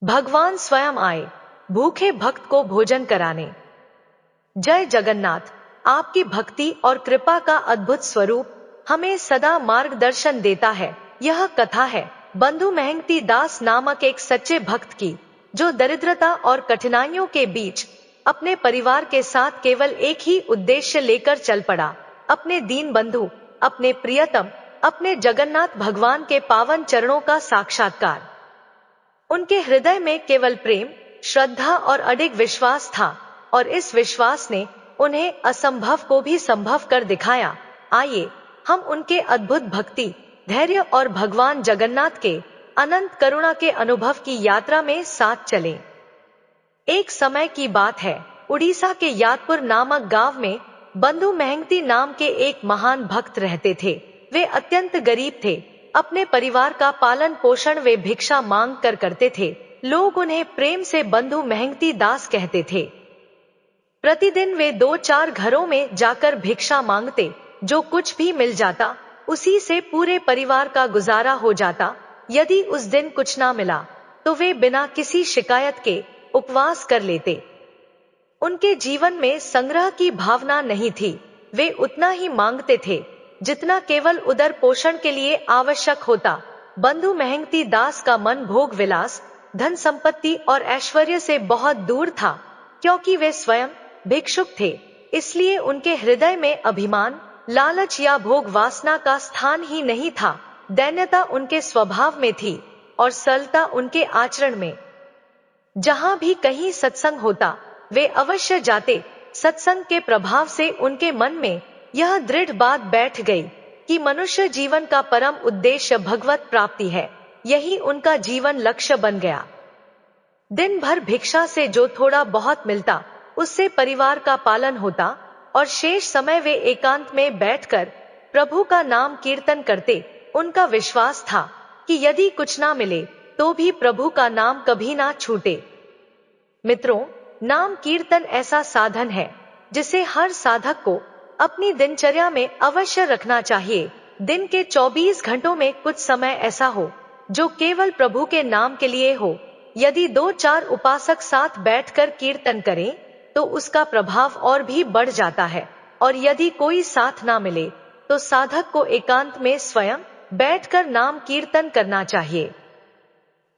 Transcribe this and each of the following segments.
भगवान स्वयं आए भूखे भक्त को भोजन कराने। जय जगन्नाथ। आपकी भक्ति और कृपा का अद्भुत स्वरूप हमें सदा मार्गदर्शन देता है। यह कथा है बंधु मेहंगती दास नामक एक सच्चे भक्त की, जो दरिद्रता और कठिनाइयों के बीच अपने परिवार के साथ केवल एक ही उद्देश्य लेकर चल पड़ा, अपने दीन बंधु, अपने प्रियतम, अपने जगन्नाथ भगवान के पावन चरणों का साक्षात्कार। उनके हृदय में केवल प्रेम, श्रद्धा और अडिग विश्वास था, और इस विश्वास ने उन्हें असंभव को भी संभव कर दिखाया। आइए हम उनके अद्भुत भक्ति, धैर्य और भगवान जगन्नाथ के अनंत करुणा के अनुभव की यात्रा में साथ चलें। एक समय की बात है, उड़ीसा के यादपुर नामक गांव में बंधु मेहंगती नाम के एक महान भक्त रहते थे। वे अत्यंत गरीब थे। अपने परिवार का पालन पोषण वे भिक्षा मांग कर करते थे। लोग उन्हें प्रेम से बंधु मेहंगती दास कहते थे। प्रतिदिन वे 2-4 घरों में जाकर भिक्षा मांगते। जो कुछ भी मिल जाता उसी से पूरे परिवार का गुजारा हो जाता। यदि उस दिन कुछ ना मिला तो वे बिना किसी शिकायत के उपवास कर लेते। उनके जीवन में संग्रह की भावना नहीं थी। वे उतना ही मांगते थे जितना केवल उदर पोषण के लिए आवश्यक होता। बंधु मेहंगती दास का मन भोग विलास, धन संपत्ति और ऐश्वर्य से बहुत दूर था। क्योंकि वे स्वयं भिक्षुक थे, इसलिए उनके हृदय में अभिमान, लालच या भोग वासना का स्थान ही नहीं था। दैन्यता उनके स्वभाव में थी और सरलता उनके आचरण में। जहां भी कहीं सत्संग होता वे अवश्य जाते। सत्संग के प्रभाव से उनके मन में यह दृढ़ बात बैठ गई कि मनुष्य जीवन का परम उद्देश्य भगवत प्राप्ति है। यही उनका जीवन लक्ष्य बन गया। दिन भर भिक्षा से जो थोड़ा बहुत मिलता उससे परिवार का पालन होता और शेष समय वे एकांत में बैठकर प्रभु का नाम कीर्तन करते। उनका विश्वास था कि यदि कुछ ना मिले तो भी प्रभु का नाम कभी ना छूटे। मित्रों, नाम कीर्तन ऐसा साधन है जिसे हर साधक को अपनी दिनचर्या में अवश्य रखना चाहिए। दिन के 24 घंटों में कुछ समय ऐसा हो जो केवल प्रभु के नाम के लिए हो। यदि 2-4 उपासक साथ बैठकर कीर्तन करें तो उसका प्रभाव और भी बढ़ जाता है, और यदि कोई साथ ना मिले तो साधक को एकांत में स्वयं बैठकर नाम कीर्तन करना चाहिए।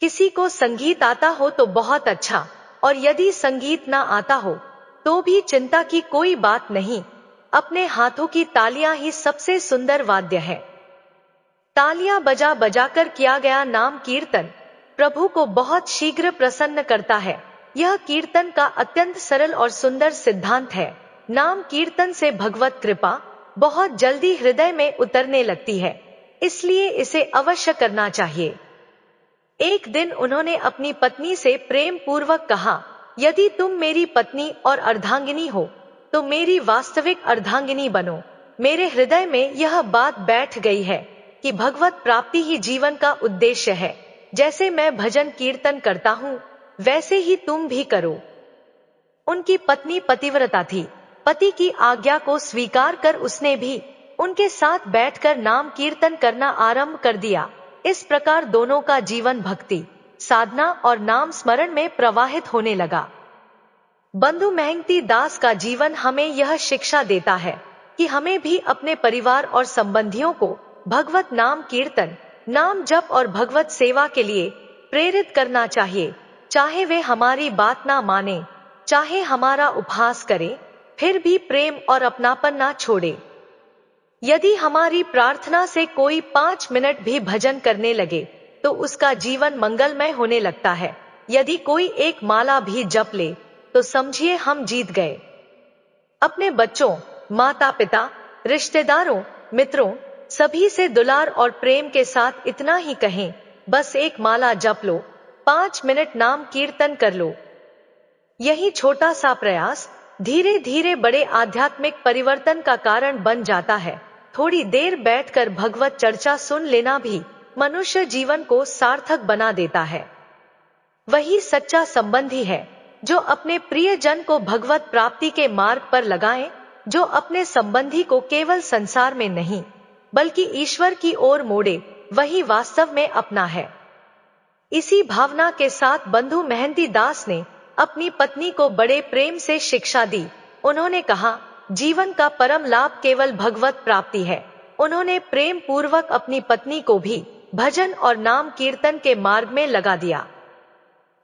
किसी को संगीत आता हो तो बहुत अच्छा, और यदि संगीत ना आता हो तो भी चिंता की कोई बात नहीं। अपने हाथों की तालियां ही सबसे सुंदर वाद्य है। तालियां बजा बजाकर किया गया नाम कीर्तन प्रभु को बहुत शीघ्र प्रसन्न करता है। यह कीर्तन का अत्यंत सरल और सुंदर सिद्धांत है। नाम कीर्तन से भगवत कृपा बहुत जल्दी हृदय में उतरने लगती है, इसलिए इसे अवश्य करना चाहिए। एक दिन उन्होंने अपनी पत्नी से प्रेम पूर्वक कहा, यदि तुम मेरी पत्नी और अर्धांगिनी हो तो मेरी वास्तविक अर्धांगिनी बनो। मेरे हृदय में यह बात बैठ गई है कि भगवत प्राप्ति ही जीवन का उद्देश्य है। जैसे मैं भजन कीर्तन करता हूँ वैसे ही तुम भी करो। उनकी पत्नी पतिव्रता थी। पति की आज्ञा को स्वीकार कर उसने भी उनके साथ बैठकर नाम कीर्तन करना आरंभ कर दिया। इस प्रकार दोनों का जीवन भक्ति, साधना और नाम स्मरण में प्रवाहित होने लगा। बंधु मेहंगती दास का जीवन हमें यह शिक्षा देता है कि हमें भी अपने परिवार और संबंधियों को भगवत नाम कीर्तन, नाम जप और भगवत सेवा के लिए प्रेरित करना चाहिए। चाहे वे हमारी बात ना माने, चाहे हमारा उपहास करे, फिर भी प्रेम और अपनापन ना छोड़े। यदि हमारी प्रार्थना से कोई 5 मिनट भी भजन करने लगे तो उसका जीवन मंगलमय होने लगता है। यदि कोई एक माला भी जप ले तो समझिए हम जीत गए। अपने बच्चों, माता पिता, रिश्तेदारों, मित्रों सभी से दुलार और प्रेम के साथ इतना ही कहें, बस एक माला जप लो, 5 मिनट नाम कीर्तन कर लो। यही छोटा सा प्रयास धीरे धीरे बड़े आध्यात्मिक परिवर्तन का कारण बन जाता है। थोड़ी देर बैठकर भगवत चर्चा सुन लेना भी मनुष्य जीवन को सार्थक बना देता है। वही सच्चा संबंधी है जो अपने प्रिय जन को भगवत प्राप्ति के मार्ग पर लगाए, जो अपने संबंधी को केवल संसार में नहीं बल्कि ईश्वर की ओर मोड़े, वही वास्तव में अपना है। इसी भावना के साथ बंधु मेहंती दास ने अपनी पत्नी को बड़े प्रेम से शिक्षा दी। उन्होंने कहा, जीवन का परम लाभ केवल भगवत प्राप्ति है। उन्होंने प्रेम पूर्वक अपनी पत्नी को भी भजन और नाम कीर्तन के मार्ग में लगा दिया।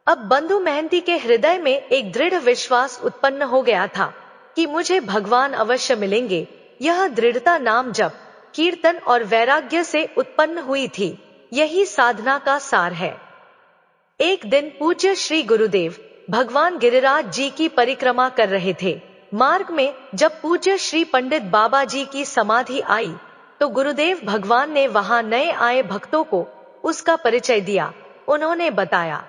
अब बंधु मेहंती के हृदय में एक दृढ़ विश्वास उत्पन्न हो गया था कि मुझे भगवान अवश्य मिलेंगे। यह दृढ़ता नाम जप, कीर्तन और वैराग्य से उत्पन्न हुई थी। यही साधना का सार है। एक दिन पूज्य श्री गुरुदेव भगवान गिरिराज जी की परिक्रमा कर रहे थे। मार्ग में जब पूज्य श्री पंडित बाबा जी की समाधि आई तो गुरुदेव भगवान ने वहां नए आए भक्तों को उसका परिचय दिया। उन्होंने बताया,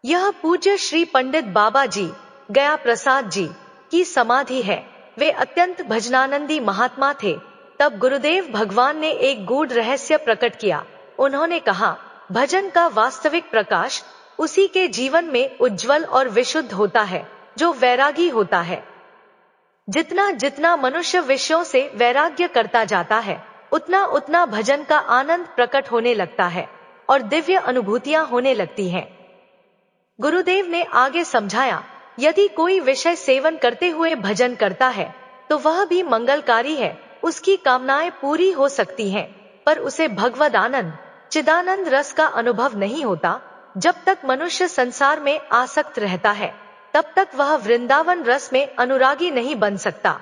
यह पूज्य श्री पंडित बाबा जी गया प्रसाद जी की समाधि है। वे अत्यंत भजनानंदी महात्मा थे। तब गुरुदेव भगवान ने एक गूढ़ रहस्य प्रकट किया। उन्होंने कहा, भजन का वास्तविक प्रकाश उसी के जीवन में उज्जवल और विशुद्ध होता है जो वैरागी होता है। जितना जितना मनुष्य विषयों से वैराग्य करता जाता है, उतना उतना भजन का आनंद प्रकट होने लगता है और दिव्य अनुभूतियां होने लगती हैं। गुरुदेव ने आगे समझाया, यदि कोई विषय सेवन करते हुए भजन करता है तो वह भी मंगलकारी है। उसकी कामनाएं पूरी हो सकती हैं, पर उसे भगवद आनंद, चिदानंद रस का अनुभव नहीं होता। जब तक मनुष्य संसार में आसक्त रहता है, तब तक वह वृंदावन रस में अनुरागी नहीं बन सकता।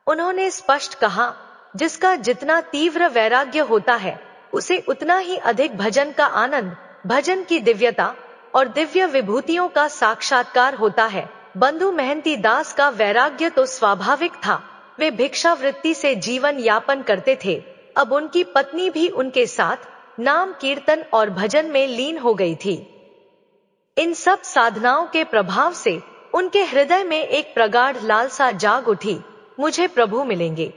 उन्होंने स्पष्ट कहा, जिसका जितना तीव्र वैराग्य होता है, उसे उतना ही अधिक भजन का आनंद, भजन की दिव्यता और दिव्य विभूतियों का साक्षात्कार होता है। बंधु मेहंती दास का वैराग्य तो स्वाभाविक था। वे भिक्षावृत्ति से जीवन यापन करते थे। अब उनकी पत्नी भी उनके साथ नाम कीर्तन और भजन में लीन हो गई थी। इन सब साधनाओं के प्रभाव से उनके हृदय में एक प्रगाढ़ लालसा जाग उठी, मुझे प्रभु मिलेंगे।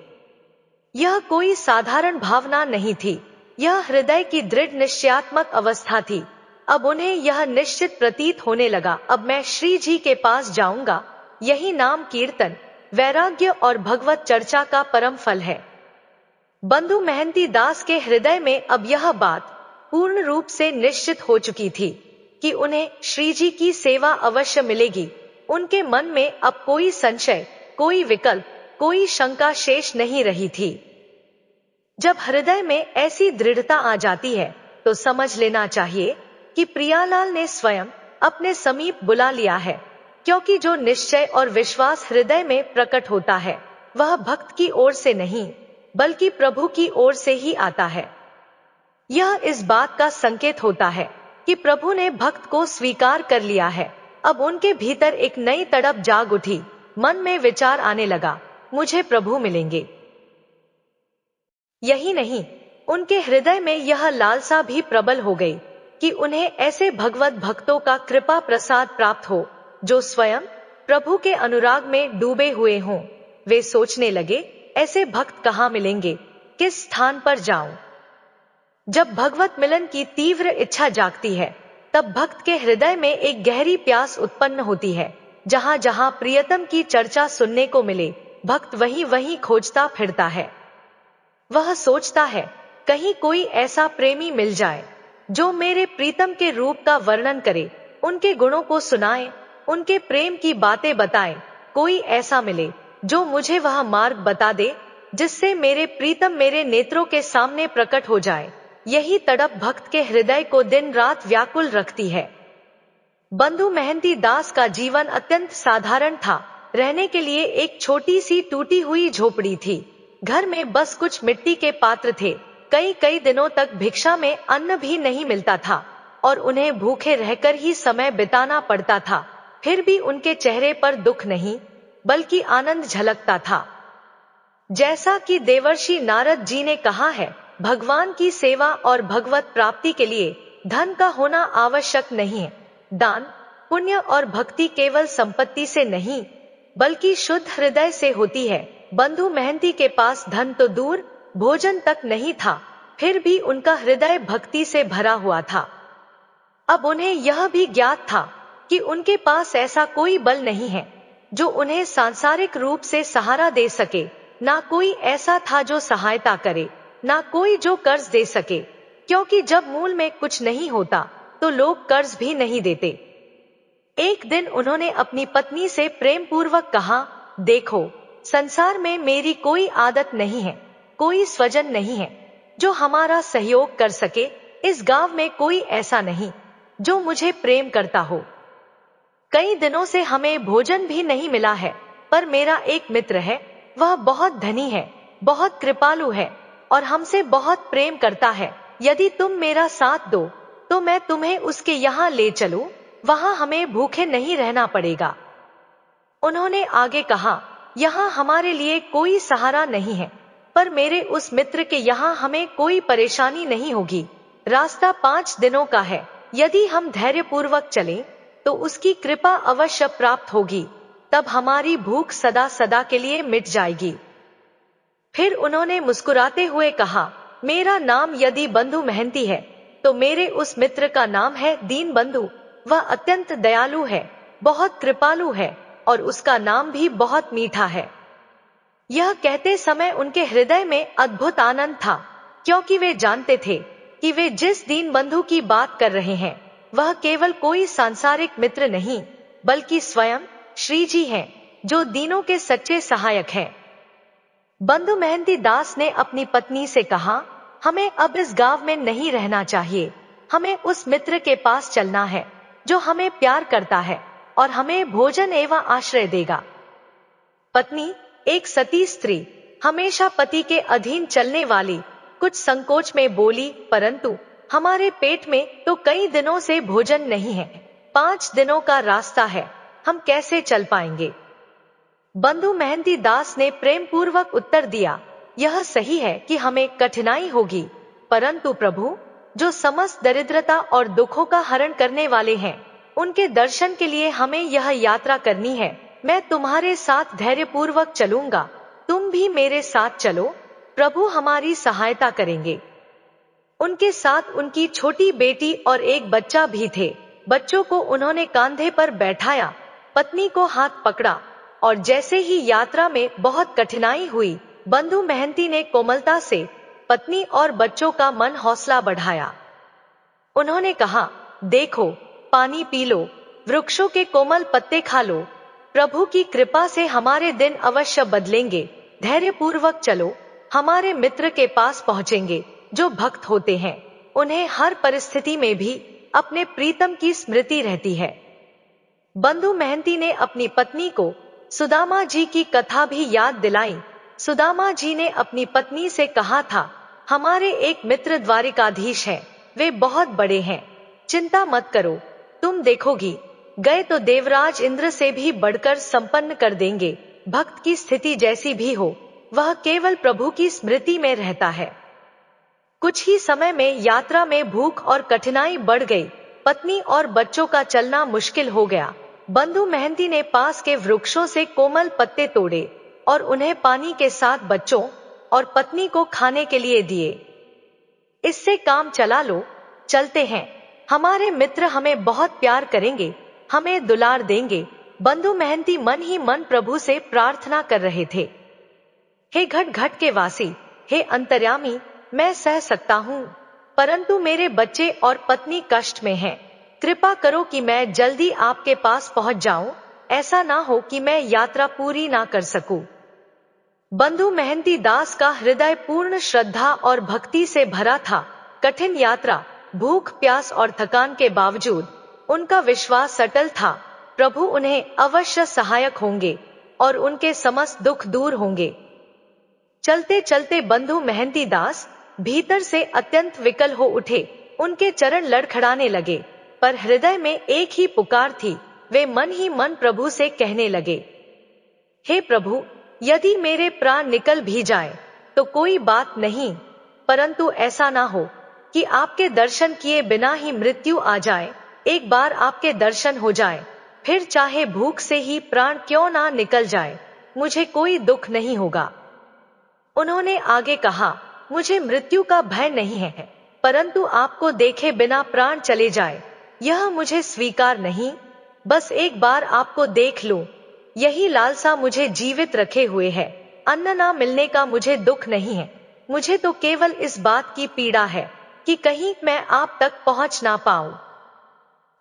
यह कोई साधारण भावना नहीं थी, यह हृदय की दृढ़ निश्चयात्मक अवस्था थी। अब उन्हें यह निश्चित प्रतीत होने लगा, अब मैं श्री जी के पास जाऊंगा। यही नाम कीर्तन, वैराग्य और भगवत चर्चा का परम फल है। बंधु मेहंती दास के हृदय में अब यह बात पूर्ण रूप से निश्चित हो चुकी थी कि उन्हें श्री जी की सेवा अवश्य मिलेगी। उनके मन में अब कोई संशय, कोई विकल्प, कोई शंका शेष नहीं रही थी। जब हृदय में ऐसी दृढ़ता आ जाती है तो समझ लेना चाहिए कि प्रियालाल ने स्वयं अपने समीप बुला लिया है, क्योंकि जो निश्चय और विश्वास हृदय में प्रकट होता है वह भक्त की ओर से नहीं बल्कि प्रभु की ओर से ही आता है। यह इस बात का संकेत होता है कि प्रभु ने भक्त को स्वीकार कर लिया है। अब उनके भीतर एक नई तड़प जाग उठी। मन में विचार आने लगा, मुझे प्रभु मिलेंगे। यही नहीं, उनके हृदय में यह लालसा भी प्रबल हो गई कि उन्हें ऐसे भगवत भक्तों का कृपा प्रसाद प्राप्त हो जो स्वयं प्रभु के अनुराग में डूबे हुए हों। वे सोचने लगे, ऐसे भक्त कहाँ मिलेंगे, किस स्थान पर जाऊं? जब भगवत मिलन की तीव्र इच्छा जागती है, तब भक्त के हृदय में एक गहरी प्यास उत्पन्न होती है। जहां जहां प्रियतम की चर्चा सुनने को मिले, भक्त वहीं वहीं खोजता फिरता है। वह सोचता है, कहीं कोई ऐसा प्रेमी मिल जाए जो मेरे प्रीतम के रूप का वर्णन करे, उनके गुणों को सुनाए, उनके प्रेम की बातें बताए। कोई ऐसा मिले जो मुझे वह मार्ग बता दे जिससे मेरे प्रीतम मेरे नेत्रों के सामने प्रकट हो जाए। यही तड़प भक्त के हृदय को दिन रात व्याकुल रखती है। बंधु मेहंती दास का जीवन अत्यंत साधारण था। रहने के लिए एक छोटी सी टूटी हुई झोपड़ी थी। घर में बस कुछ मिट्टी के पात्र थे। कई कई दिनों तक भिक्षा में अन्न भी नहीं मिलता था और उन्हें भूखे रहकर ही समय बिताना पड़ता था। फिर भी उनके चेहरे पर दुख नहीं बल्कि आनंद झलकता था। जैसा कि देवर्षि नारद जी ने कहा है, भगवान की सेवा और भगवत प्राप्ति के लिए धन का होना आवश्यक नहीं है। दान, पुण्य और भक्ति केवल संपत्ति से नहीं बल्कि शुद्ध हृदय से होती है। बंधु मेहंती के पास धन तो दूर, भोजन तक नहीं था, फिर भी उनका हृदय भक्ति से भरा हुआ था। अब उन्हें यह भी ज्ञात था कि उनके पास ऐसा कोई बल नहीं है जो उन्हें सांसारिक रूप से सहारा दे सके। ना कोई ऐसा था जो सहायता करे, ना कोई जो कर्ज दे सके, क्योंकि जब मूल में कुछ नहीं होता तो लोग कर्ज भी नहीं देते। एक दिन उन्होंने अपनी पत्नी से प्रेम पूर्वक कहा, देखो, संसार में मेरी कोई आदत नहीं है, कोई स्वजन नहीं है जो हमारा सहयोग कर सके। इस गांव में कोई ऐसा नहीं जो मुझे प्रेम करता हो। कई दिनों से हमें भोजन भी नहीं मिला है, पर मेरा एक मित्र है, वह बहुत धनी है, बहुत कृपालु है और हमसे बहुत प्रेम करता है। यदि तुम मेरा साथ दो तो मैं तुम्हें उसके यहाँ ले चलूं, वहां हमें भूखे नहीं रहना पड़ेगा। उन्होंने आगे कहा, यहाँ हमारे लिए कोई सहारा नहीं है, पर मेरे उस मित्र के यहाँ हमें कोई परेशानी नहीं होगी। रास्ता 5 दिनों का है, यदि हम धैर्यपूर्वक चलें तो उसकी कृपा अवश्य प्राप्त होगी, तब हमारी भूख सदा सदा के लिए मिट जाएगी। फिर उन्होंने मुस्कुराते हुए कहा, मेरा नाम यदि बंधु महंती है तो मेरे उस मित्र का नाम है दीन बंधु। वह अत्यंत दयालु है, बहुत कृपालु है और उसका नाम भी बहुत मीठा है। यह कहते समय उनके हृदय में अद्भुत आनंद था, क्योंकि वे जानते थे कि वे जिस दीन बंधु की बात कर रहे हैं वह केवल कोई सांसारिक मित्र नहीं, बल्कि स्वयं श्री जी हैं, जो दीनों के सच्चे सहायक हैं। बंधु महंती दास ने अपनी पत्नी से कहा, हमें अब इस गांव में नहीं रहना चाहिए, हमें उस मित्र के पास चलना है जो हमें प्यार करता है और हमें भोजन एवं आश्रय देगा। पत्नी, एक सती स्त्री, हमेशा पति के अधीन चलने वाली, कुछ संकोच में बोली, परंतु हमारे पेट में तो कई दिनों से भोजन नहीं है, 5 दिनों का रास्ता है, हम कैसे चल पाएंगे। बंधु महंती दास ने प्रेम पूर्वक उत्तर दिया, यह सही है कि हमें कठिनाई होगी, परंतु प्रभु जो समस्त दरिद्रता और दुखों का हरण करने वाले हैं, उनके दर्शन के लिए हमें यह यात्रा करनी है। मैं तुम्हारे साथ धैर्यपूर्वक चलूंगा, तुम भी मेरे साथ चलो, प्रभु हमारी सहायता करेंगे। उनके साथ उनकी छोटी बेटी और एक बच्चा भी थे। बच्चों को उन्होंने कंधे पर बैठाया, पत्नी को हाथ पकड़ा और जैसे ही यात्रा में बहुत कठिनाई हुई, बंधु महंती ने कोमलता से पत्नी और बच्चों का मन हौसला बढ़ाया। उन्होंने कहा, देखो, पानी पी लो, वृक्षों के कोमल पत्ते खा लो, प्रभु की कृपा से हमारे दिन अवश्य बदलेंगे। धैर्यपूर्वक चलो, हमारे मित्र के पास पहुंचेंगे। जो भक्त होते हैं उन्हें हर परिस्थिति में भी अपने प्रीतम की स्मृति रहती है। बंधु महंती ने अपनी पत्नी को सुदामा जी की कथा भी याद दिलाई। सुदामा जी ने अपनी पत्नी से कहा था, हमारे एक मित्र द्वारिकाधीश हैं, वे बहुत बड़े हैं, चिंता मत करो, तुम देखोगी, गए तो देवराज इंद्र से भी बढ़कर संपन्न कर देंगे। भक्त की स्थिति जैसी भी हो, वह केवल प्रभु की स्मृति में रहता है। कुछ ही समय में यात्रा में भूख और कठिनाई बढ़ गई, पत्नी और बच्चों का चलना मुश्किल हो गया। बंधु महंती ने पास के वृक्षों से कोमल पत्ते तोड़े और उन्हें पानी के साथ बच्चों और पत्नी को खाने के लिए दिए। इससे काम चला लो, चलते हैं, हमारे मित्र हमें बहुत प्यार करेंगे, हमें दुलार देंगे। बंधु महंती मन ही मन प्रभु से प्रार्थना कर रहे थे, हे घट घट के वासी, हे अंतर्यामी, मैं सह सकता हूँ, परंतु मेरे बच्चे और पत्नी कष्ट में हैं। कृपा करो कि मैं जल्दी आपके पास पहुंच जाऊं, ऐसा ना हो कि मैं यात्रा पूरी ना कर सकूं। बंधु महंती दास का हृदय पूर्ण श्रद्धा और भक्ति से भरा था। कठिन यात्रा, भूख प्यास और थकान के बावजूद उनका विश्वास अटल था, प्रभु उन्हें अवश्य सहायक होंगे और उनके समस्त दुख दूर होंगे। चलते चलते बंधु महंती दास भीतर से अत्यंत विकल हो उठे, उनके चरण लड़खड़ाने लगे, पर हृदय में एक ही पुकार थी। वे मन ही मन प्रभु से कहने लगे, हे प्रभु, यदि मेरे प्राण निकल भी जाए तो कोई बात नहीं, परंतु ऐसा ना हो कि आपके दर्शन किए बिना ही मृत्यु आ जाए। एक बार आपके दर्शन हो जाए, फिर चाहे भूख से ही प्राण क्यों ना निकल जाए, मुझे कोई दुख नहीं होगा। उन्होंने आगे कहा, मुझे मृत्यु का भय नहीं है, परंतु आपको देखे बिना प्राण चले जाए, यह मुझे स्वीकार नहीं। बस एक बार आपको देख लूं, यही लालसा मुझे जीवित रखे हुए है। अन्न ना मिलने का मुझे दुख नहीं है, मुझे तो केवल इस बात की पीड़ा है कि कहीं मैं आप तक पहुंच ना पाऊं।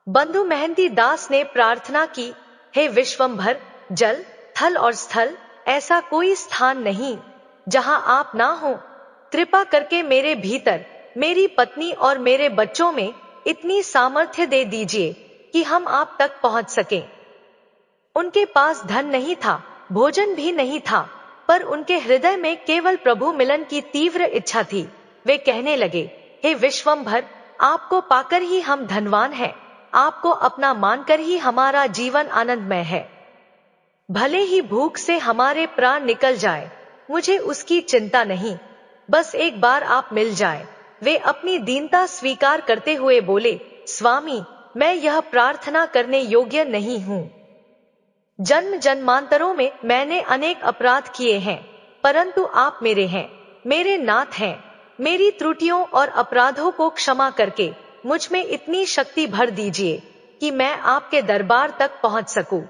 बंधु मेहंती दास ने प्रार्थना की, हे विश्वंभर, जल, थल और स्थल, ऐसा कोई स्थान नहीं जहां आप ना हो। कृपा करके मेरे भीतर, मेरी पत्नी और मेरे बच्चों में इतनी सामर्थ्य दे दीजिए कि हम आप तक पहुंच सकें। उनके पास धन नहीं था, भोजन भी नहीं था, पर उनके हृदय में केवल प्रभु मिलन की तीव्र इच्छा थी। वे कहने लगे, हे विश्वंभर, आपको पाकर ही हम धनवान हैं, आपको अपना मानकर ही हमारा जीवन आनंदमय है। भले ही भूख से हमारे प्राण निकल जाए, मुझे उसकी चिंता नहीं, बस एक बार आप मिल जाए। वे अपनी दीनता स्वीकार करते हुए बोले, स्वामी, मैं यह प्रार्थना करने योग्य नहीं हूं। जन्म जन्मांतरों में मैंने अनेक अपराध किए हैं, परंतु आप मेरे हैं, मेरे नाथ हैं। मेरी त्रुटियों और अपराधों को क्षमा करके मुझ में इतनी शक्ति भर दीजिए कि मैं आपके दरबार तक पहुंच सकूं।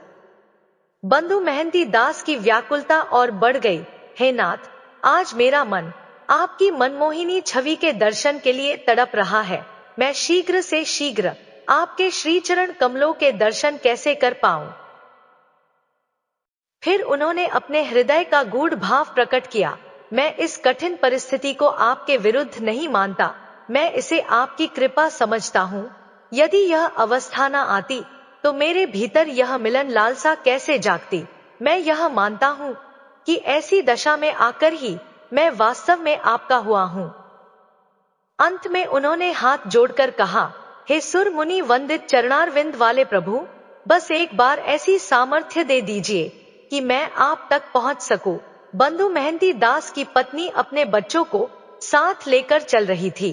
बंधु मेहंती दास की व्याकुलता और बढ़ गई। हे नाथ, आज मेरा मन आपकी मनमोहिनी छवि के दर्शन के लिए तड़प रहा है। मैं शीघ्र से शीघ्र आपके श्रीचरण कमलों के दर्शन कैसे कर पाऊं। फिर उन्होंने अपने हृदय का गूढ़ भाव प्रकट किया, मैं इस कठिन परिस्थिति को आपके विरुद्ध नहीं मानता, मैं इसे आपकी कृपा समझता हूँ। यदि यह अवस्था न आती तो मेरे भीतर यह मिलन लालसा कैसे जागती। मैं यह मानता हूँ कि ऐसी दशा में आकर ही मैं वास्तव में आपका हुआ हूँ। अंत में उन्होंने हाथ जोड़कर कहा, हे सुर मुनि वंदित चरणारविंद वाले प्रभु, बस एक बार ऐसी सामर्थ्य दे दीजिए कि मैं आप तक पहुंच सकूं। बंधु मेहंती दास की पत्नी अपने बच्चों को साथ लेकर चल रही थी।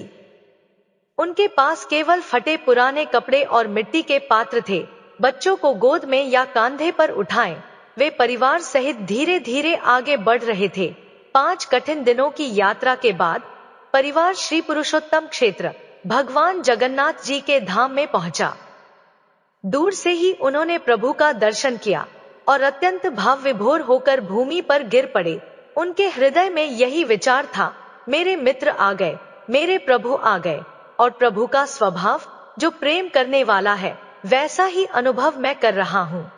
उनके पास केवल फटे पुराने कपड़े और मिट्टी के पात्र थे। बच्चों को गोद में या कंधे पर उठाएं, वे परिवार सहित धीरे धीरे आगे बढ़ रहे थे। 5 कठिन दिनों की यात्रा के बाद परिवार श्री पुरुषोत्तम क्षेत्र भगवान जगन्नाथ जी के धाम में पहुंचा। दूर से ही उन्होंने प्रभु का दर्शन किया और अत्यंत भाव विभोर होकर भूमि पर गिर पड़े। उनके हृदय में यही विचार था, मेरे मित्र आ गए, मेरे प्रभु आ गए। और प्रभु का स्वभाव जो प्रेम करने वाला है, वैसा ही अनुभव मैं कर रहा हूँ।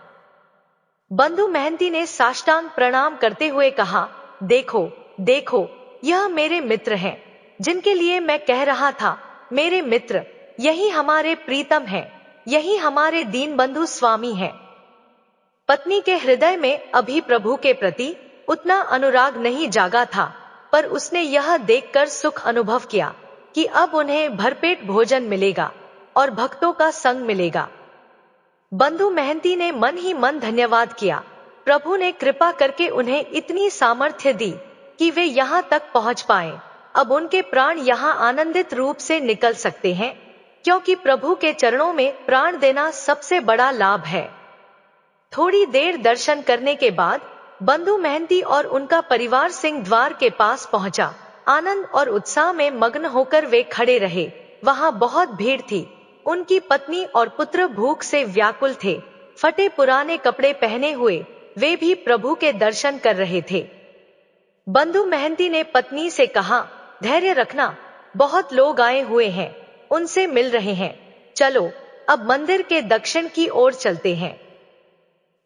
बंधु मेहंती ने साष्टांग प्रणाम करते हुए कहा, देखो देखो, यह मेरे मित्र हैं, जिनके लिए मैं कह रहा था, मेरे मित्र, यही हमारे प्रीतम हैं, यही हमारे दीन बंधु स्वामी हैं। पत्नी के हृदय में अभी प्रभु के प्रति उतना अनुराग नहीं जागा था, पर उसने यह देखकर सुख अनुभव किया कि अब उन्हें भरपेट भोजन मिलेगा और भक्तों का संग मिलेगा। बंधु मेहंती ने मन ही मन धन्यवाद किया। प्रभु ने कृपा करके उन्हें इतनी सामर्थ्य दी कि वे यहाँ तक पहुँच पाए। अब उनके प्राण यहाँ आनंदित रूप से निकल सकते हैं, क्योंकि प्रभु के चरणों में प्राण देना सबसे बड़ा लाभ है। थोड़ी देर दर्शन करने के बाद बंधु मेहंती और उनका परिवार सिंह द्वार के पास पहुंचा। आनंद और उत्साह में मग्न होकर वे खड़े रहे। वहां बहुत भीड़ थी। उनकी पत्नी और पुत्र भूख से व्याकुल थे। फटे पुराने कपड़े पहने हुए वे भी प्रभु के दर्शन कर रहे थे। बंधु मेहंती ने पत्नी से कहा, धैर्य रखना, बहुत लोग आए हुए हैं, उनसे मिल रहे हैं, चलो अब मंदिर के दक्षिण की ओर चलते हैं।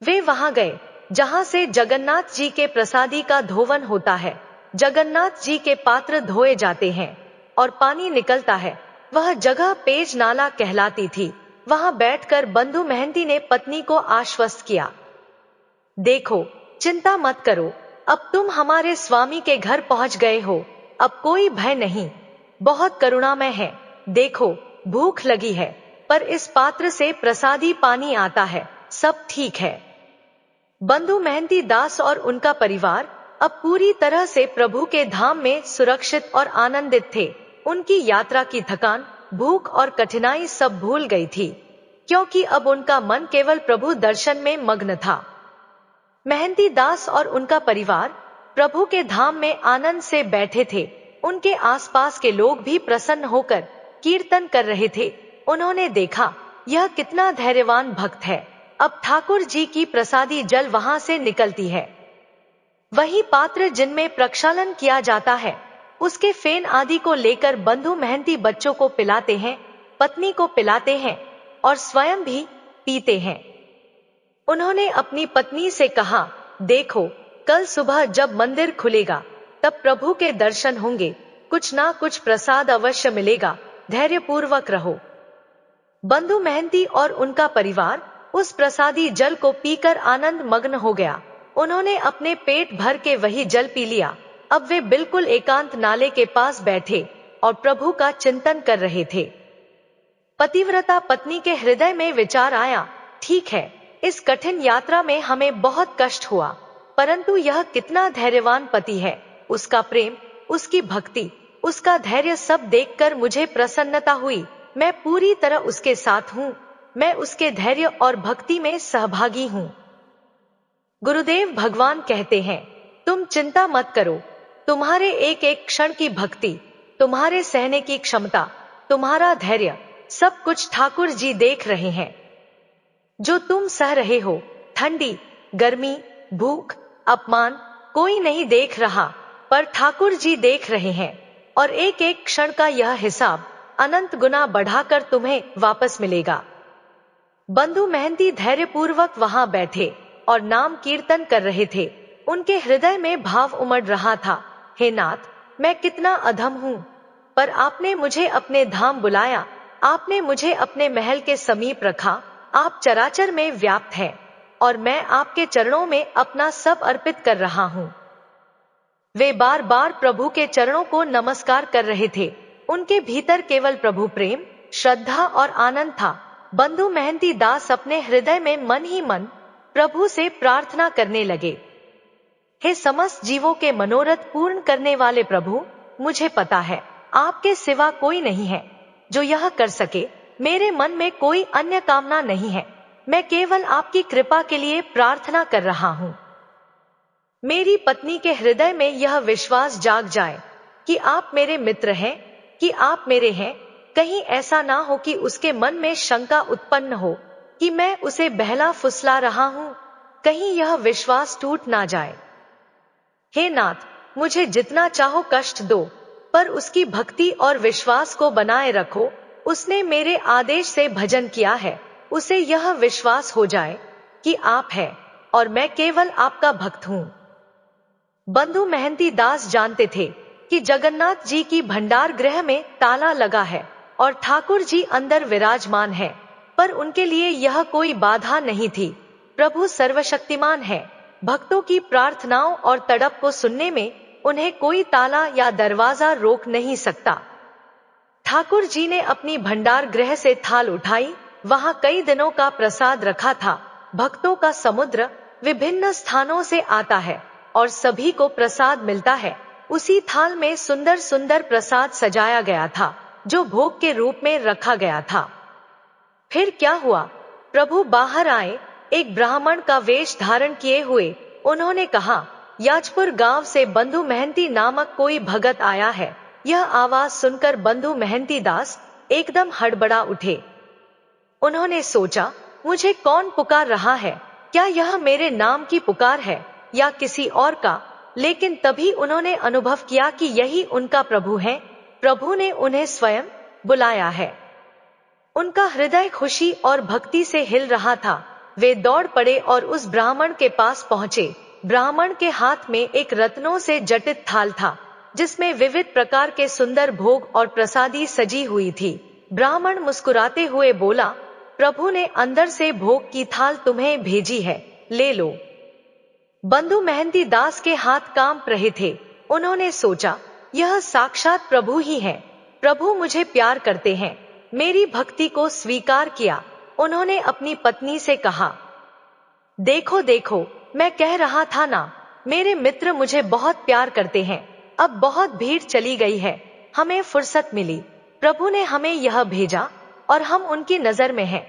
वे वहां गए जहां से जगन्नाथ जी के प्रसादी का धोवन होता है। जगन्नाथ जी के पात्र धोए जाते हैं और पानी निकलता है। वह जगह पेज नाला कहलाती थी। वहां बैठकर बंधु मेहंती ने पत्नी को आश्वस्त किया, देखो, चिंता मत करो, अब तुम हमारे स्वामी के घर पहुंच गए हो, अब कोई भय नहीं, बहुत करुणामय है। देखो, भूख लगी है, पर इस पात्र से प्रसादी पानी आता है, सब ठीक है। बंधु मेहंती दास और उनका परिवार अब पूरी तरह से प्रभु के धाम में सुरक्षित और आनंदित थे। उनकी यात्रा की थकान, भूख और कठिनाई सब भूल गई थी, क्योंकि अब उनका मन केवल प्रभु दर्शन में मग्न था। मेहंती दास और उनका परिवार प्रभु के धाम में आनंद से बैठे थे। उनके आसपास के लोग भी प्रसन्न होकर कीर्तन कर रहे थे। उन्होंने देखा, यह कितना धैर्यवान भक्त है, अब ठाकुर जी की प्रसादी जल वहां से निकलती है। वही पात्र जिनमें प्रक्षालन किया जाता है, उसके फेन आदि को लेकर बंधु मेहंती बच्चों को पिलाते हैं, पत्नी को पिलाते हैं और स्वयं भी पीते हैं। उन्होंने अपनी पत्नी से कहा, देखो, कल सुबह जब मंदिर खुलेगा तब प्रभु के दर्शन होंगे, कुछ ना कुछ प्रसाद अवश्य मिलेगा, धैर्यपूर्वक रहो। बंधु मेहंती और उनका परिवार उस प्रसादी जल को पीकर आनंद मग्न हो गया। उन्होंने अपने पेट भर के वही जल पी लिया। अब वे बिल्कुल एकांत नाले के पास बैठे और प्रभु का चिंतन कर रहे थे। पतिव्रता पत्नी के हृदय में विचार आया, ठीक है, इस कठिन यात्रा में हमें बहुत कष्ट हुआ, परंतु यह कितना धैर्यवान पति है। उसका प्रेम, उसकी भक्ति, उसका धैर्य सब देखकर मुझे प्रसन्नता हुई। मैं पूरी तरह उसके साथ हूँ। मैं उसके धैर्य और भक्ति में सहभागी हूँ। गुरुदेव भगवान कहते हैं, तुम चिंता मत करो। तुम्हारे एक एक क्षण की भक्ति, तुम्हारे सहने की क्षमता, तुम्हारा धैर्य, सब कुछ ठाकुर जी देख रहे हैं। जो तुम सह रहे हो, ठंडी, गर्मी, भूख, अपमान, कोई नहीं देख रहा, पर ठाकुर जी देख रहे हैं। और एक एक क्षण का यह हिसाब अनंत गुना बढ़ाकर तुम्हें वापस मिलेगा। बंधु मेहंती धैर्यपूर्वक वहां बैठे और नाम कीर्तन कर रहे थे। उनके हृदय में भाव उमड़ रहा था, हे नाथ, मैं कितना अधम हूँ, पर आपने मुझे अपने धाम बुलाया, आपने मुझे अपने महल के समीप रखा। आप चराचर में व्याप्त हैं और मैं आपके चरणों में अपना सब अर्पित कर रहा हूँ। वे बार बार प्रभु के चरणों को नमस्कार कर रहे थे। उनके भीतर केवल प्रभु प्रेम, श्रद्धा और आनंद था। बंधु मेहंती दास अपने हृदय में मन ही मन प्रभु से प्रार्थना करने लगे, हे समस्त जीवों के मनोरथ पूर्ण करने वाले प्रभु, मुझे पता है आपके सिवा कोई नहीं है जो यह कर सके। मेरे मन में कोई अन्य कामना नहीं है। मैं केवल आपकी कृपा के लिए प्रार्थना कर रहा हूँ। मेरी पत्नी के हृदय में यह विश्वास जाग जाए कि आप मेरे मित्र हैं, कि आप मेरे हैं। कहीं ऐसा ना हो कि उसके मन में शंका उत्पन्न हो कि मैं उसे बहला फुसला रहा हूँ। कहीं यह विश्वास टूट ना जाए। हे नाथ, मुझे जितना चाहो कष्ट दो, पर उसकी भक्ति और विश्वास को बनाए रखो। उसने मेरे आदेश से भजन किया है, उसे यह विश्वास हो जाए कि आप हैं और मैं केवल आपका भक्त हूँ। बंधु मेहंती दास जानते थे कि जगन्नाथ जी की भंडार गृह में ताला लगा है और ठाकुर जी अंदर विराजमान है, पर उनके लिए यह कोई बाधा नहीं थी। प्रभु सर्वशक्तिमान है। भक्तों की प्रार्थनाओं और तड़प को सुनने में उन्हें कोई ताला या दरवाजा रोक नहीं सकता। ठाकुर जी ने अपनी भंडार गृह से थाल उठाई। वहां कई दिनों का प्रसाद रखा था। भक्तों का समुद्र विभिन्न स्थानों से आता है और सभी को प्रसाद मिलता है। उसी थाल में सुंदर सुंदर प्रसाद सजाया गया था जो भोग के रूप में रखा गया था। फिर क्या हुआ? प्रभु बाहर आए, एक ब्राह्मण का वेश धारण किए हुए। उन्होंने कहा, याजपुर गांव से बंधु मेहंती नामक कोई भगत आया है। यह आवाज सुनकर बंधु मेहंती दास एकदम हड़बड़ा उठे। उन्होंने सोचा, मुझे कौन पुकार रहा है? क्या यह मेरे नाम की पुकार है या किसी और का? लेकिन तभी उन्होंने अनुभव किया कि यही उनका प्रभु है। प्रभु ने उन्हें स्वयं बुलाया है। उनका हृदय खुशी और भक्ति से हिल रहा था। वे दौड़ पड़े और उस ब्राह्मण के पास पहुंचे। ब्राह्मण के हाथ में एक रत्नों से जटित थाल था जिसमें विविध प्रकार के सुंदर भोग और प्रसादी सजी हुई थी। ब्राह्मण मुस्कुराते हुए बोला, प्रभु ने अंदर से भोग की थाल तुम्हें भेजी है, ले लो। बंधु मेहंती दास के हाथ कांप रहे थे। उन्होंने सोचा, यह साक्षात प्रभु ही है। प्रभु मुझे प्यार करते हैं, मेरी भक्ति को स्वीकार किया। उन्होंने अपनी पत्नी से कहा, देखो देखो, मैं कह रहा था ना, मेरे मित्र मुझे बहुत प्यार करते हैं। अब बहुत भीड़ चली गई है, हमें फुर्सत मिली। प्रभु ने हमें यह भेजा और हम उनकी नजर में हैं।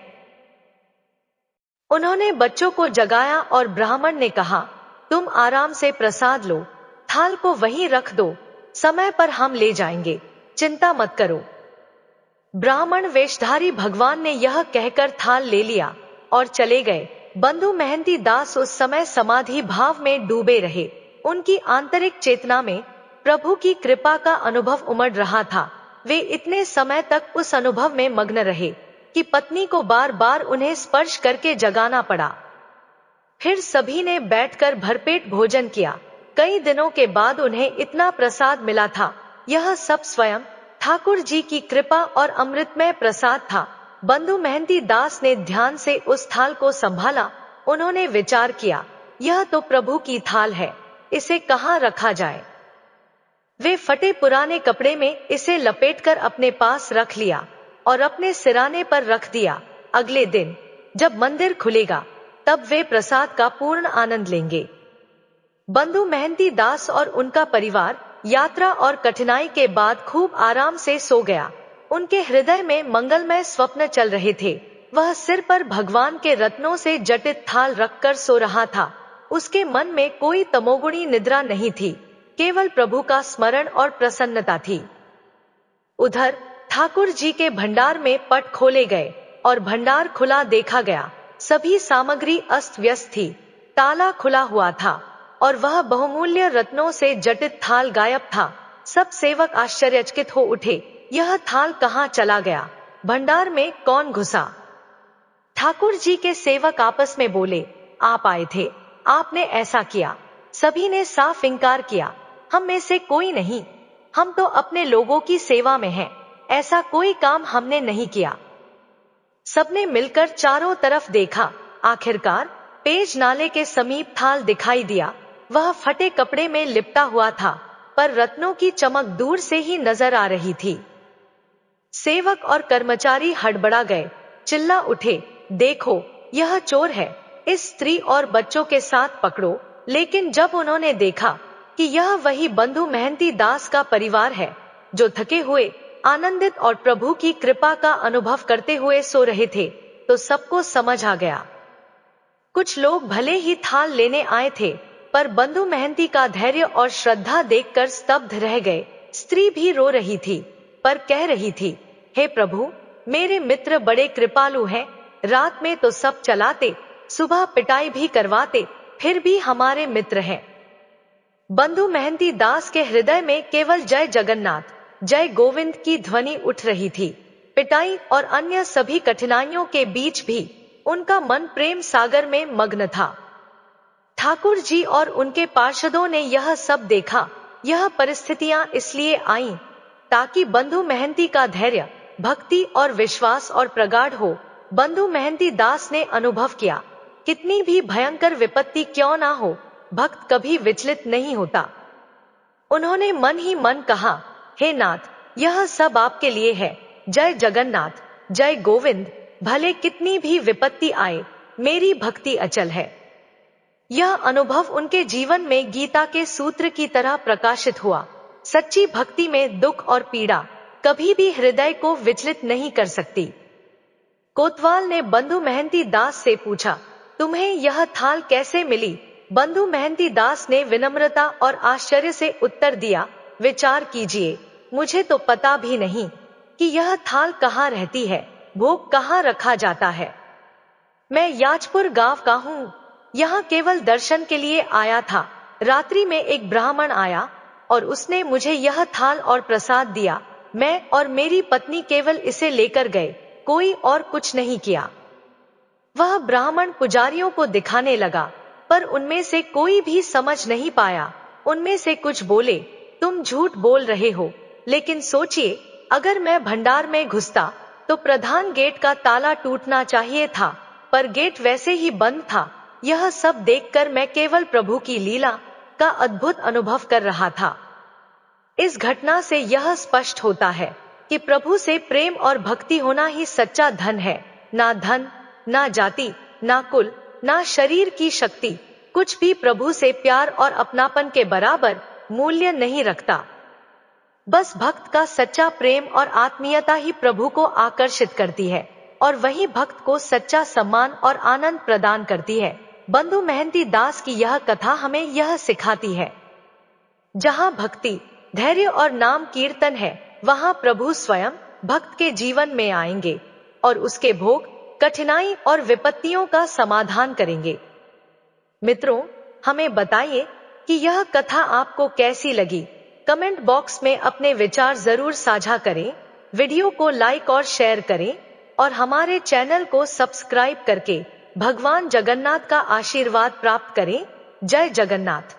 उन्होंने बच्चों को जगाया और ब्राह्मण ने कहा, तुम आराम से प्रसाद लो, थाल को वहीं रख दो, समय पर हम ले जाएंगे, चिंता मत करो। ब्राह्मण वेशधारी भगवान ने यह कहकर थाल ले लिया और चले गए। बंधु मेहंती दास उस समय समाधि भाव में डूबे रहे। उनकी आंतरिक चेतना में प्रभु की कृपा का अनुभव उमड़ रहा था। वे इतने समय तक उस अनुभव में मग्न रहे कि पत्नी को बार बार उन्हें स्पर्श करके जगाना पड़ा। फिर सभी ने बैठकर भरपेट भोजन किया। कई दिनों के बाद उन्हें इतना प्रसाद मिला था। यह सब स्वयं ठाकुर जी की कृपा और अमृतमय प्रसाद था। बंधु मेहंती दास ने ध्यान से उस थाल को संभाला। उन्होंने विचार किया, यह तो प्रभु की थाल है, इसे कहाँ रखा जाए। वे फटे पुराने कपड़े में इसे लपेटकर अपने पास रख लिया और अपने सिराने पर रख दिया। अगले दिन जब मंदिर खुलेगा तब वे प्रसाद का पूर्ण आनंद लेंगे। बंधु मेहंती दास और उनका परिवार यात्रा और कठिनाई के बाद खूब आराम से सो गया। उनके हृदय में मंगलमय स्वप्न चल रहे थे। वह सिर पर भगवान के रत्नों से जटित थाल रखकर सो रहा था। उसके मन में कोई तमोगुणी निद्रा नहीं थी, केवल प्रभु का स्मरण और प्रसन्नता थी। उधर ठाकुर जी के भंडार में पट खोले गए और भंडार खुला देखा गया। सभी सामग्री अस्त व्यस्त थी, ताला खुला हुआ था और वह बहुमूल्य रत्नों से जटित थाल गायब था। सब सेवक आश्चर्यचकित हो उठे, यह थाल कहाँ चला गया? भंडार में कौन घुसा? ठाकुर जी के सेवक आपस में बोले, आप आए थे, आपने ऐसा किया। सभी ने साफ इनकार किया, हम में से कोई नहीं, हम तो अपने लोगों की सेवा में हैं, ऐसा कोई काम हमने नहीं किया। सबने मिलकर चारों तरफ देखा। आखिरकार पेज नाले के समीप थाल दिखाई दिया। वह फटे कपड़े में लिपटा हुआ था, पर रत्नों की चमक दूर से ही नजर आ रही थी। सेवक और कर्मचारी हड़बड़ा गए, चिल्ला उठे, देखो यह चोर है, इस स्त्री और बच्चों के साथ पकड़ो। लेकिन जब उन्होंने देखा कि यह वही बंधु मेहंती दास का परिवार है जो थके हुए, आनंदित और प्रभु की कृपा का अनुभव करते हुए सो रहे थे, तो सबको समझ आ गया। कुछ लोग भले ही थाल लेने आए थे, पर बंधु मेहंती का धैर्य और श्रद्धा देखकर स्तब्ध रह गए। स्त्री भी रो रही थी, पर कह रही थी, हे प्रभु, मेरे मित्र बड़े कृपालु हैं, रात में तो सब चलाते, सुबह पिटाई भी करवाते, फिर भी हमारे मित्र हैं। बंधु मेहंती दास के हृदय में केवल जय जगन्नाथ, जय गोविंद की ध्वनि उठ रही थी। पिटाई और अन्य सभी कठिनाइयों के बीच भी उनका मन प्रेम सागर में मग्न था। ठाकुर जी और उनके पार्षदों ने यह सब देखा। यह परिस्थितियां इसलिए आईं ताकि बंधु मेहंती का धैर्य, भक्ति और विश्वास और प्रगाढ़ हो। बंधु मेहंती दास ने अनुभव किया, कितनी भी भयंकर विपत्ति क्यों ना हो, भक्त कभी विचलित नहीं होता। उन्होंने मन ही मन कहा, हे नाथ, यह सब आपके लिए है, जय जगन्नाथ, जय गोविंद, भले कितनी भी विपत्ति आए, मेरी भक्ति अचल है। यह अनुभव उनके जीवन में गीता के सूत्र की तरह प्रकाशित हुआ। सच्ची भक्ति में दुख और पीड़ा कभी भी हृदय को विचलित नहीं कर सकती। कोतवाल ने बंधु मेहंती दास से पूछा, तुम्हें यह थाल कैसे मिली? बंधु मेहंती दास ने विनम्रता और आश्चर्य से उत्तर दिया, विचार कीजिए, मुझे तो पता भी नहीं कि यह थाल कहाँ रहती है, भोग कहाँ रखा जाता है। मैं याजपुर गांव का हूँ, यहाँ केवल दर्शन के लिए आया था। रात्रि में एक ब्राह्मण आया और उसने मुझे यह थाल और प्रसाद दिया। मैं और मेरी पत्नी केवल इसे लेकर गए, कोई और कुछ नहीं किया। वह ब्राह्मण पुजारियों को दिखाने लगा, पर उनमें से कोई भी समझ नहीं पाया। उनमें से कुछ बोले, तुम झूठ बोल रहे हो। लेकिन सोचिए, अगर मैं भंडार में घुसता तो प्रधान गेट का ताला टूटना चाहिए था, पर गेट वैसे ही बंद था। यह सब देखकर मैं केवल प्रभु की लीला का अद्भुत अनुभव कर रहा था। इस घटना से यह स्पष्ट होता है कि प्रभु से प्रेम और भक्ति होना ही सच्चा धन है। ना धन, ना जाति, ना कुल, ना शरीर की शक्ति, कुछ भी प्रभु से प्यार और अपनापन के बराबर मूल्य नहीं रखता। बस भक्त का सच्चा प्रेम और आत्मीयता ही प्रभु को आकर्षित करती है और वही भक्त को सच्चा सम्मान और आनंद प्रदान करती है। बंधु मेहंती दास की यह कथा हमें यह सिखाती है, जहाँ भक्ति, धैर्य और नाम कीर्तन है, वहाँ प्रभु स्वयं भक्त के जीवन में आएंगे और उसके भोग, कठिनाई और विपत्तियों का समाधान करेंगे। मित्रों, हमें बताइए कि यह कथा आपको कैसी लगी। कमेंट बॉक्स में अपने विचार जरूर साझा करें। वीडियो को लाइक और शेयर करें और हमारे चैनल को सब्सक्राइब करके भगवान जगन्नाथ का आशीर्वाद प्राप्त करें। जय जगन्नाथ।